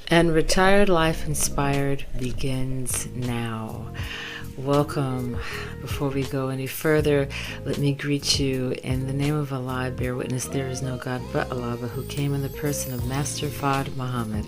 And Retired Life Inspired begins now. Welcome. Before we go any further, let me greet you in the name of Allah. Bear witness there is no God but Allah, who came in the person of Master Fajr Muhammad.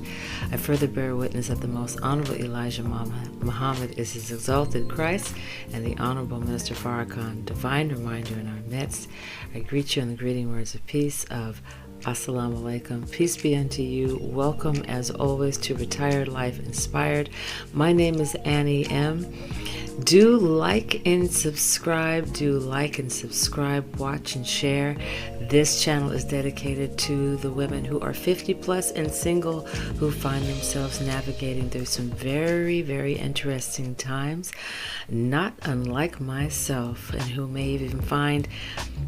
I further bear witness that the most honorable Elijah Muhammad is his exalted Christ, and the honorable Minister Farrakhan, divine reminder in our midst. I greet you in the greeting words of peace of Assalamu alaikum. Peace be unto you. Welcome as always to Retired Life Inspired. My name is Annie M. Do like and subscribe. Watch and share. This channel is dedicated to the women who are 50 plus and single, who find themselves navigating through some very, very interesting times, not unlike myself, and who may even find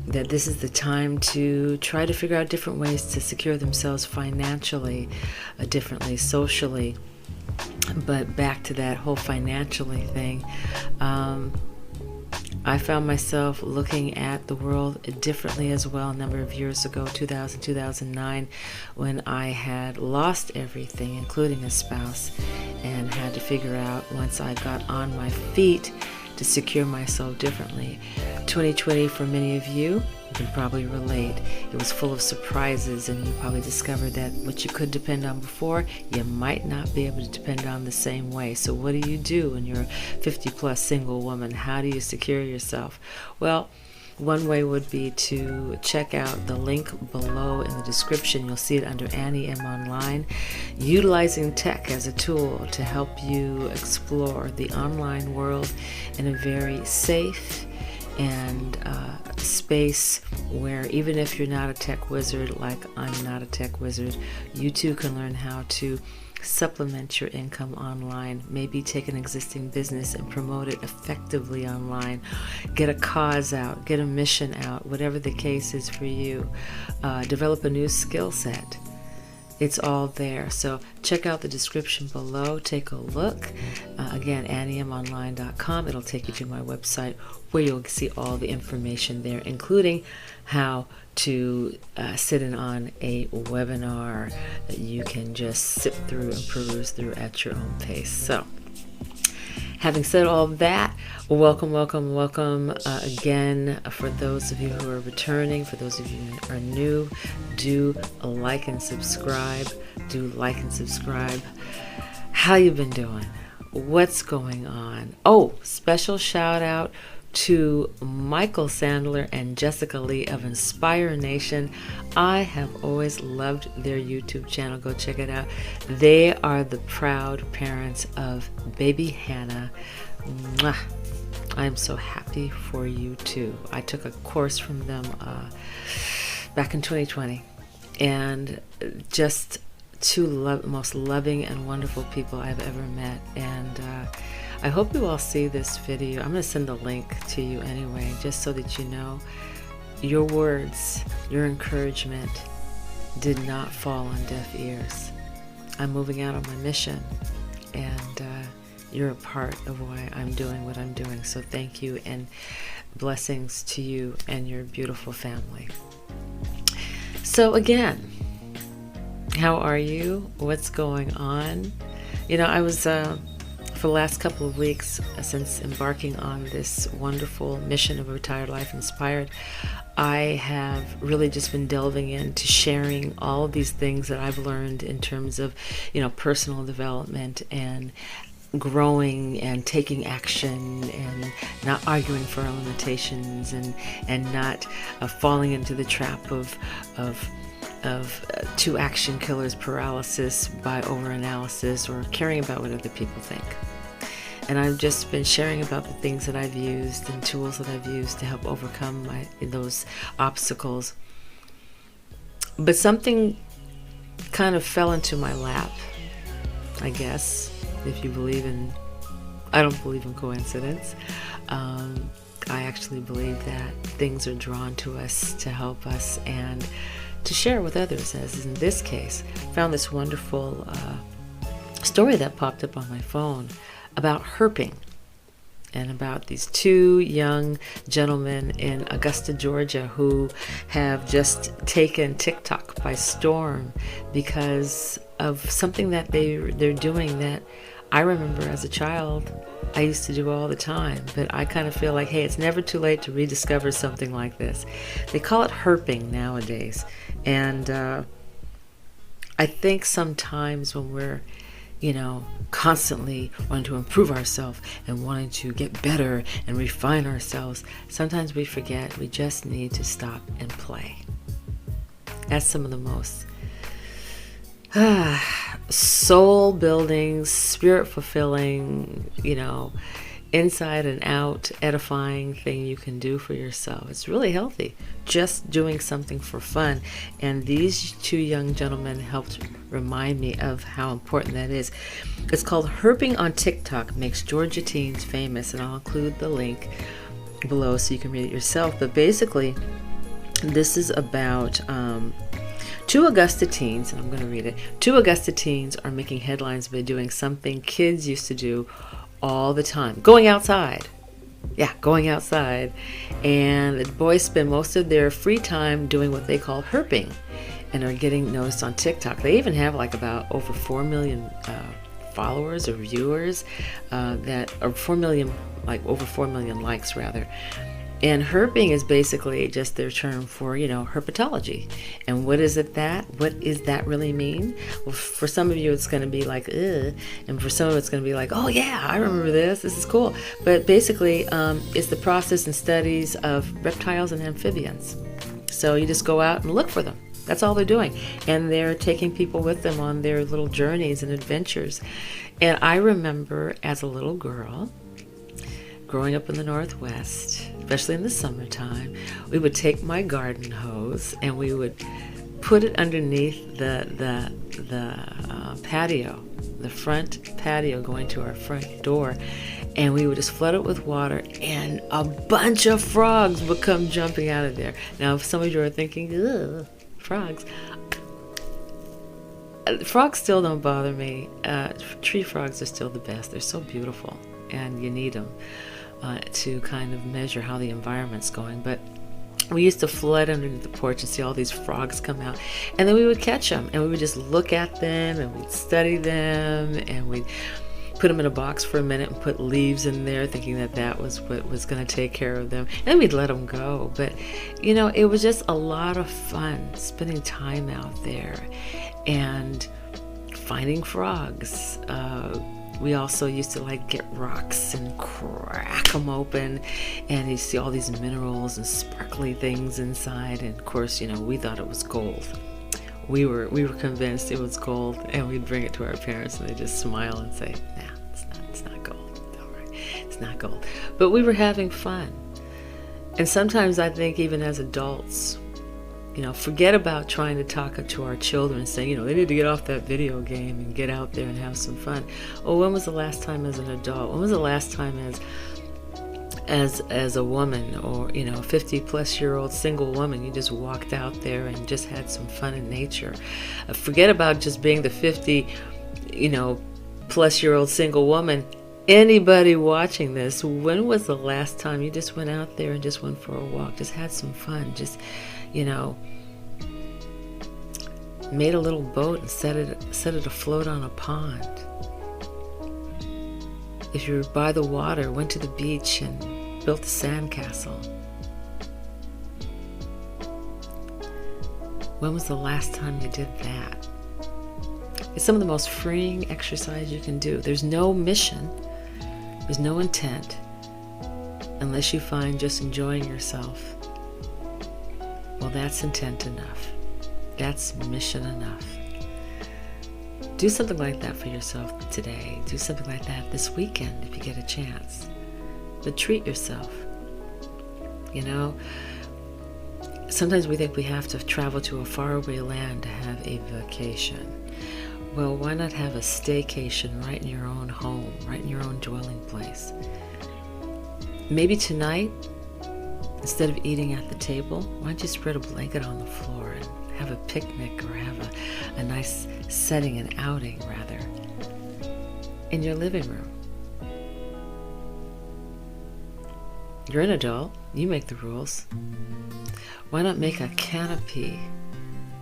that this is the time to try to figure out different ways to secure themselves financially, differently, socially. But back to that whole financially thing, I found myself looking at the world differently as well a number of years ago, 2000, 2009, when I had lost everything, including a spouse, and had to figure out, once I got on my feet, to secure myself differently. 2020, for many of you can probably relate. It was full of surprises, and you probably discovered that what you could depend on before, you might not be able to depend on the same way. So what do you do when you're a 50 plus single woman? How do you secure yourself? Well, one way would be to check out the link below in the description. You'll see it under AnnieM-Online, utilizing tech as a tool to help you explore the online world in a very safe and space where, even if you're not a tech wizard like I'm not a tech wizard, you too can learn how to supplement your income online, maybe take an existing business and promote it effectively online, get a cause out, get a mission out, whatever the case is for you, develop a new skill set. It's all there. So check out the description below. Take a look. Again, AnnieM-Online.com. It'll take you to my website where you'll see all the information there, including how to sit in on a webinar that you can just sit through and peruse through at your own pace. So, having said all that, welcome again. For those of you who are returning, for those of you who are new, do like and subscribe. How you been doing? What's going on? Oh, special shout out to Michael Sandler and Jessica Lee of Inspire Nation. I have always loved their YouTube channel. Go check it out. They are the proud parents of baby Hannah. Mwah. I'm so happy for you too. I took a course from them back in 2020, and just two most loving and wonderful people I've ever met. And I hope you all see this video. I'm going to send a link to you anyway, just so that you know your words, your encouragement did not fall on deaf ears. I'm moving out on my mission, and you're a part of why I'm doing what I'm doing. So thank you, and blessings to you and your beautiful family. So again, how are you? What's going on? You know, I was for the last couple of weeks, since embarking on this wonderful mission of Retired Life Inspired, I have really just been delving into sharing all of these things that I've learned in terms of, you know, personal development and growing and taking action and not arguing for our limitations, and not falling into the trap of two action killers paralysis by overanalysis, or caring about what other people think. And I've just been sharing about the things that I've used and tools that I've used to help overcome those obstacles. But something kind of fell into my lap, I guess, if you believe in, I don't believe in coincidence. I actually believe that things are drawn to us to help us and to share with others, as in this case. I found this wonderful story that popped up on my phone about herping. and about these two young gentlemen in Augusta, Georgia, who have just taken TikTok by storm because of something that they're doing that I remember as a child I used to do all the time. But I kind of feel like, hey, it's never too late to rediscover something like this. They call it herping nowadays. And I think sometimes when we're, constantly wanting to improve ourselves and wanting to get better and refine ourselves, sometimes we forget we just need to stop and play. That's some of the most soul building, spirit fulfilling, inside and out edifying thing you can do for yourself. It's really healthy, just doing something for fun. And these two young gentlemen helped remind me of how important that is. It's called Herping on TikTok Makes Georgia Teens Famous, and I'll include the link below so you can read it yourself. But basically, this is about two Augusta teens, and I'm going to read it. Two Augusta teens are making headlines by doing something kids used to do all the time. Going outside. Yeah, going outside. And the boys spend most of their free time doing what they call herping and are getting noticed on TikTok. They even have about over 4 million followers or viewers over 4 million likes rather. And herping is basically just their term for, herpetology. And what is that really mean? Well, for some of you, it's going to be like, ugh. And for some of it's going to be like, oh yeah, I remember this. This is cool. But basically, it's the process and studies of reptiles and amphibians. So you just go out and look for them. That's all they're doing. And they're taking people with them on their little journeys and adventures. And I remember as a little girl, growing up in the Northwest, especially in the summertime, we would take my garden hose and we would put it underneath the patio, the front patio going to our front door, and we would just flood it with water, and a bunch of frogs would come jumping out of there. Now, if some of you are thinking, ugh, frogs. Frogs still don't bother me. Tree frogs are still the best. They're so beautiful, and you need them to kind of measure how the environment's going. But we used to flood underneath the porch and see all these frogs come out, and then we would catch them, and we would just look at them, and we'd study them, and we'd put them in a box for a minute and put leaves in there, thinking that was what was going to take care of them, and we'd let them go. But it was just a lot of fun spending time out there and finding frogs. We also used to get rocks and crack them open, and you see all these minerals and sparkly things inside. And of course, we thought it was gold. We were convinced it was gold, and we'd bring it to our parents, and they just smile and say, "Nah, it's not gold. All right, it's not gold." But we were having fun, and sometimes I think even as adults, forget about trying to talk to our children and say, they need to get off that video game and get out there and have some fun. Well, when was the last time as an adult? When was the last time as a woman, or 50-plus-year-old single woman, you just walked out there and just had some fun in nature? Forget about just being the 50-plus-year-old single woman. Anybody watching this, when was the last time you just went out there and just went for a walk, just had some fun, just made a little boat and set it afloat on a pond? If you were by the water, went to the beach and built a sandcastle. When was the last time you did that? It's some of the most freeing exercise you can do. There's no mission, there's no intent, unless you find just enjoying yourself. Well, that's intent enough. That's mission enough. Do something like that for yourself today. Do something like that this weekend if you get a chance. But treat yourself. Sometimes we think we have to travel to a faraway land to have a vacation. Well, why not have a staycation right in your own home, right in your own dwelling place? Maybe tonight, instead of eating at the table, why don't you spread a blanket on the floor and have a picnic, or have a nice setting, an outing rather, in your living room? You're an adult. You make the rules. Why not make a canopy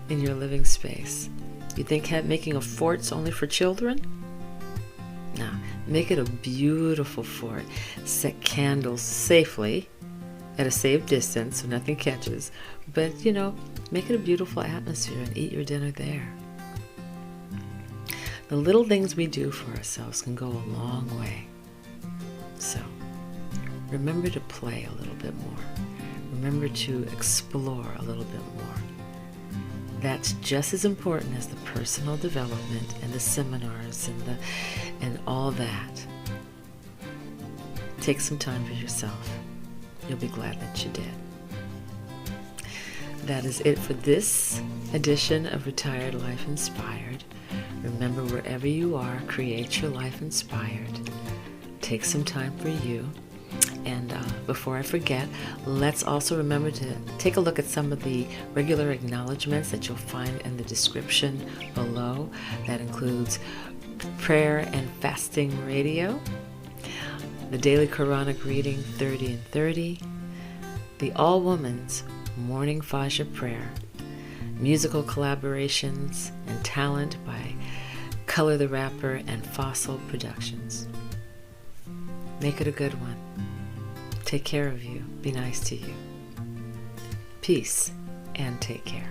in your living space? You think making a fort's only for children? No, make it a beautiful fort. Set candles safely at a safe distance so nothing catches. But, make it a beautiful atmosphere and eat your dinner there. The little things we do for ourselves can go a long way. So, remember to play a little bit more. Remember to explore a little bit more. That's just as important as the personal development and the seminars and all that. Take some time for yourself. You'll be glad that you did. That is it for this edition of Retired Life Inspired. Remember, wherever you are, create your life inspired. Take some time for you. And before I forget, let's also remember to take a look at some of the regular acknowledgments that you'll find in the description below. That includes prayer and fasting radio, the daily Quranic reading 30 and 30, the All Women's Morning Fajr prayer, musical collaborations and talent by Kolor the Rapper and Fasol Productions. Make it a good one. Take care of you. Be nice to you. Peace and take care.